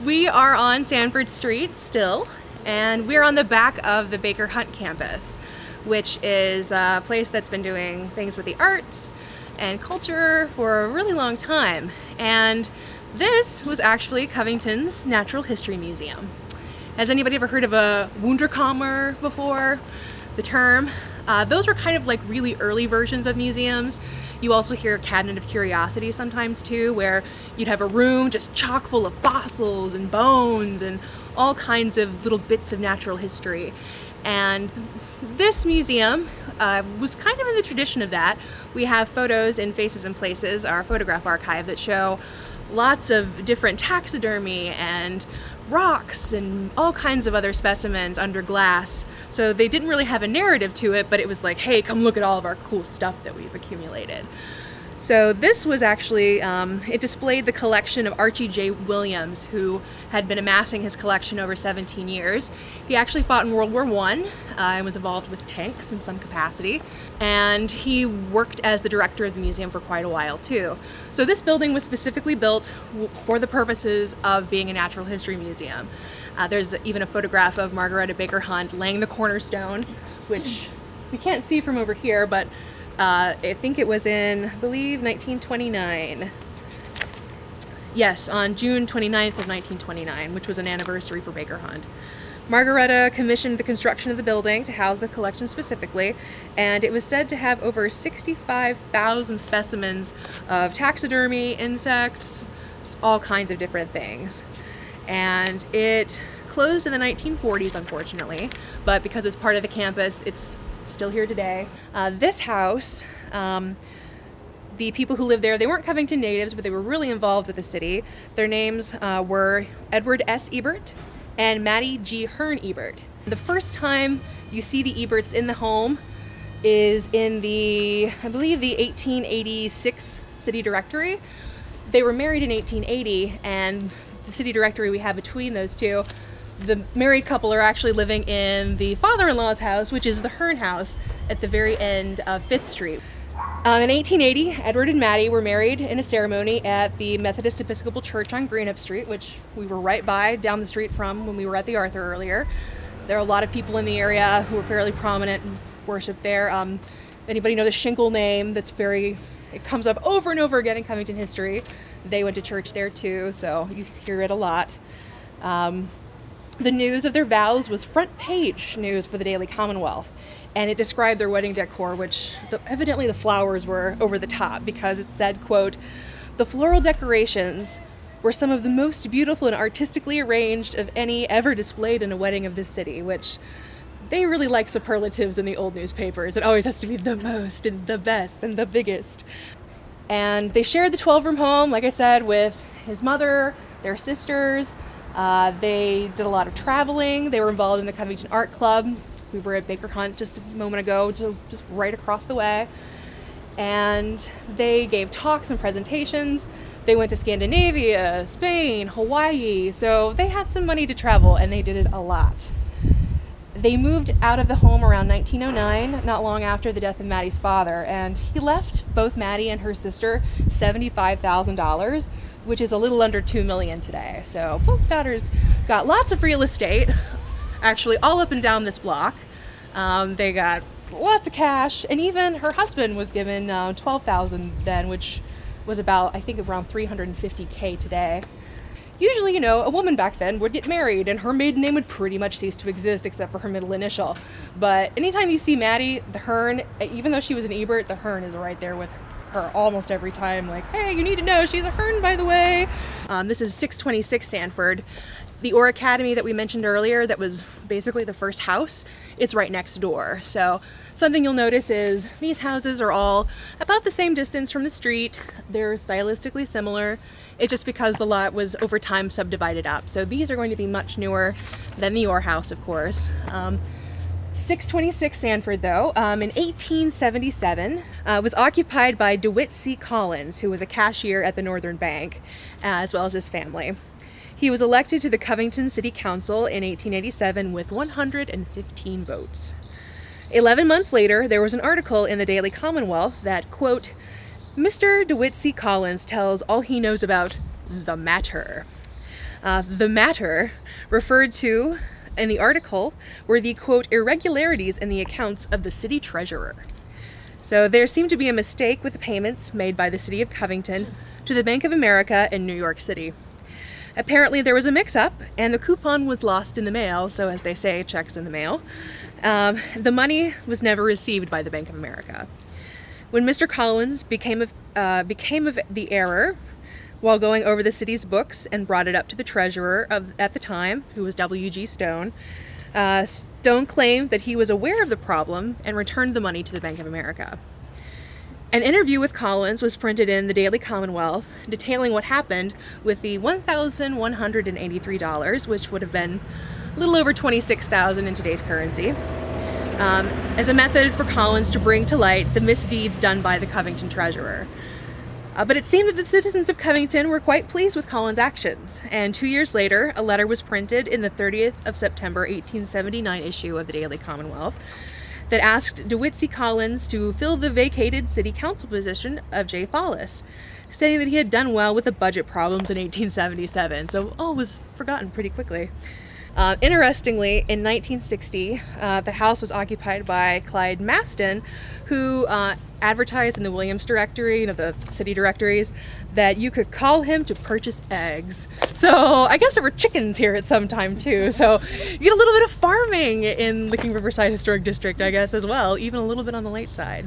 We are on Sanford Street still, and we're on the back of the Baker Hunt campus, which is a place that's been doing things with the arts and culture for a really long time. And this was actually Covington's Natural History Museum. Has anybody ever heard of a Wunderkammer before? The term? Those were kind of like really early versions of museums. You also hear Cabinet of Curiosity sometimes too, where you'd have a room just chock full of fossils and bones and all kinds of little bits of natural history. And this museum was kind of in the tradition of that. We have photos in Faces and Places, our photograph archive, that show lots of different taxidermy and rocks and all kinds of other specimens under glass. So they didn't really have a narrative to it, but it was like, hey, come look at all of our cool stuff that we've accumulated. So this was actually, it displayed the collection of Archie J. Williams, who had been amassing his collection over 17 years. He actually fought in World War I and was involved with tanks in some capacity. And he worked as the director of the museum for quite a while too. So this building was specifically built for the purposes of being a natural history museum. There's even a photograph of Margaretta Baker Hunt laying the cornerstone, which we can't see from over here, but I think it was in, I believe, 1929. Yes, on June 29th of 1929, which was an anniversary for Baker Hunt. Margaretta commissioned the construction of the building to house the collection specifically, and it was said to have over 65,000 specimens of taxidermy, insects, all kinds of different things. And it closed in the 1940s, unfortunately, but because it's part of the campus, it's still here today. This house, the people who lived there, they weren't Covington natives, but they were really involved with the city. Their names were Edward S. Ebbert and Mattie G. Hearn Ebbert. The first time you see the Eberts in the home is in the, I believe, the 1886 city directory. They were married in 1880, and the city directory we have between those two, the married couple are actually living in the father-in-law's house, which is the Hearn house at the very end of 5th Street. In 1880, Edward and Mattie were married in a ceremony at the Methodist Episcopal Church on Greenup Street, which we were right by down the street from when we were at the Arthur earlier. There are a lot of people in the area who are fairly prominent and worship there. Anybody know the Schinkel name? It comes up over and over again in Covington history. They went to church there too, so you hear it a lot. The news of their vows was front page news for the Daily Commonwealth, and it described their wedding decor, which evidently the flowers were over the top, because it said, quote, "The floral decorations were some of the most beautiful and artistically arranged of any ever displayed in a wedding of this city," which they really like superlatives in the old newspapers. It always has to be the most and the best and the biggest. And they shared the 12-room home, like I said, with his mother, their sisters. They did a lot of traveling. They were involved in the Covington Art Club. We were at Baker Hunt just a moment ago, just right across the way. And they gave talks and presentations. They went to Scandinavia, Spain, Hawaii. So they had some money to travel, and they did it a lot. They moved out of the home around 1909, not long after the death of Mattie's father, and he left both Mattie and her sister $75,000, which is a little under $2 million today. So both daughters got lots of real estate, actually all up and down this block. They got lots of cash, and even her husband was given $12,000 then, which was about, I think, around $350K today. Usually, a woman back then would get married and her maiden name would pretty much cease to exist except for her middle initial. But anytime you see Mattie, the Hearn, even though she was an Ebbert, the Hearn is right there with her almost every time, like, hey, you need to know she's a Hearn, by the way. This is 626 Sanford. The Orr Academy that we mentioned earlier, that was basically the first house, it's right next door. So something you'll notice is these houses are all about the same distance from the street. They're stylistically similar. It's just because the lot was over time subdivided up. So these are going to be much newer than the Orr house, of course. 626 Sanford, though, in 1877, was occupied by Dewitt C. Collins, who was a cashier at the Northern Bank, as well as his family. He was elected to the Covington City Council in 1887 with 115 votes. 11 months later, there was an article in the Daily Commonwealth that, quote, "Mr. Dewitt C. Collins tells all he knows about the matter." The matter referred to in the article were the, quote, irregularities in the accounts of the city treasurer. So there seemed to be a mistake with the payments made by the city of Covington to the Bank of America in New York City. Apparently there was a mix-up and the coupon was lost in the mail, so as they say, checks in the mail. The money was never received by the Bank of America. When Mr. Collins became of the error while going over the city's books and brought it up to the treasurer at the time, who was W.G. Stone, Stone claimed that he was aware of the problem and returned the money to the Bank of America. An interview with Collins was printed in the Daily Commonwealth, detailing what happened with the $1,183, which would have been a little over $26,000 in today's currency, as a method for Collins to bring to light the misdeeds done by the Covington treasurer. But it seemed that the citizens of Covington were quite pleased with Collins' actions, and 2 years later, a letter was printed in the 30th of September 1879 issue of the Daily Commonwealth that asked Dewitt C. Collins to fill the vacated city council position of J. Follis, stating that he had done well with the budget problems in 1877, so all was forgotten pretty quickly. Interestingly, in 1960, the house was occupied by Clyde Maston, who advertised in the Williams directory, the city directories, that you could call him to purchase eggs. So I guess there were chickens here at some time too. So you get a little bit of farming in the King Riverside Historic District, I guess, as well, even a little bit on the light side.